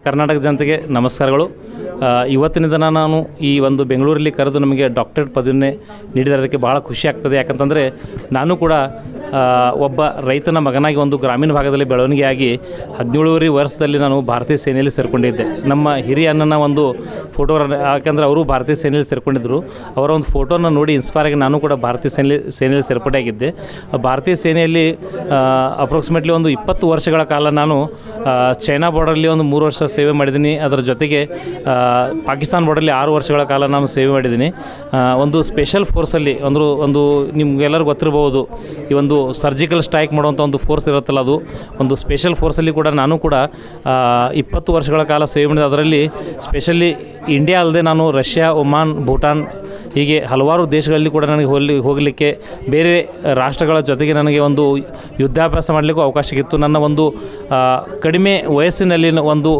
ಕರ್ನಾಟಕ ಜನತೆಗೆ ನಮಸ್ಕಾರಗಳು. ಇವತ್ತಿನ ದಿನ ನಾನು ಈ ಒಂದು ಬೆಂಗಳೂರಲ್ಲಿ ಕರೆದು ನಮಗೆ ಡಾಕ್ಟರೇಟ್ ಪದವಿಯನ್ನೇ ನೀಡಿರೋದಕ್ಕೆ ಭಾಳ ಖುಷಿ ಆಗ್ತದೆ. ಯಾಕಂತಂದರೆ ನಾನು ಕೂಡ ಒಬ್ಬ ರೈತನ ಮಗನಾಗಿ ಒಂದು ಗ್ರಾಮೀಣ ಭಾಗದಲ್ಲಿ ಬೆಳವಣಿಗೆಯಾಗಿ 17 ವರ್ಷದಲ್ಲಿ ನಾನು ಭಾರತೀಯ ಸೇನೆಯಲ್ಲಿ ಸೇರಿಕೊಂಡಿದ್ದೆ. ನಮ್ಮ ಹಿರಿಯ ಅಣ್ಣನ ಒಂದು ಫೋಟೋ, ಯಾಕಂದರೆ ಅವರು ಭಾರತೀಯ ಸೇನೆಯಲ್ಲಿ ಸೇರಿಕೊಂಡಿದ್ದರು. ಅವರ ಒಂದು ಫೋಟೋನ ನೋಡಿ ಇನ್ಸ್ಪೈರ್ ಆಗಿ ನಾನು ಕೂಡ ಭಾರತೀಯ ಸೇನೆಯಲ್ಲಿ ಸೇರ್ಪಡೆಯಾಗಿದ್ದೆ. ಭಾರತೀಯ ಸೇನೆಯಲ್ಲಿ ಅಪ್ರಾಕ್ಸಿಮೇಟ್ಲಿ ಒಂದು 20 ವರ್ಷಗಳ ಕಾಲ ನಾನು ಚೈನಾ ಬಾರ್ಡರಲ್ಲಿ ಒಂದು 3 ವರ್ಷ ಸೇವೆ ಮಾಡಿದ್ದೀನಿ. ಅದರ ಜೊತೆಗೆ ಪಾಕಿಸ್ತಾನ ಬಾರ್ಡರಲ್ಲಿ 6 ವರ್ಷಗಳ ಕಾಲ ನಾನು ಸೇವೆ ಮಾಡಿದ್ದೀನಿ. ಒಂದು ಸ್ಪೆಷಲ್ ಫೋರ್ಸಲ್ಲಿ ಒಂದು ನಿಮಗೆಲ್ಲರಿಗೂ ಗೊತ್ತಿರಬಹುದು, ಈ ಒಂದು ಸರ್ಜಿಕಲ್ ಸ್ಟ್ರೈಕ್ ಮಾಡುವಂಥ ಒಂದು ಫೋರ್ಸ್ ಇರುತ್ತಲ್ಲ, ಅದು ಒಂದು ಸ್ಪೆಷಲ್ ಫೋರ್ಸಲ್ಲಿ ಕೂಡ ನಾನು ಕೂಡ 20 ವರ್ಷಗಳ ಕಾಲ ಸೇವೆ ಮಾಡಿದೆ. ಅದರಲ್ಲಿ ಸ್ಪೆಷಲಿ ಇಂಡಿಯಾ ಅಲ್ಲದೆ ನಾನು ರಷ್ಯಾ, ಒಮಾನ್, ಭೂಟಾನ್ ಹೀಗೆ ಹಲವಾರು ದೇಶಗಳಲ್ಲಿ ಕೂಡ ನನಗೆ ಹೋಗಲಿಕ್ಕೆ, ಬೇರೆ ರಾಷ್ಟ್ರಗಳ ಜೊತೆಗೆ ನನಗೆ ಒಂದು ಯುದ್ಧಾಭ್ಯಾಸ ಮಾಡಲಿಕ್ಕೂ ಅವಕಾಶ ಸಿಕ್ಕಿತ್ತು. ನನ್ನ ಒಂದು ಕಡಿಮೆ ವಯಸ್ಸಿನಲ್ಲಿ ಒಂದು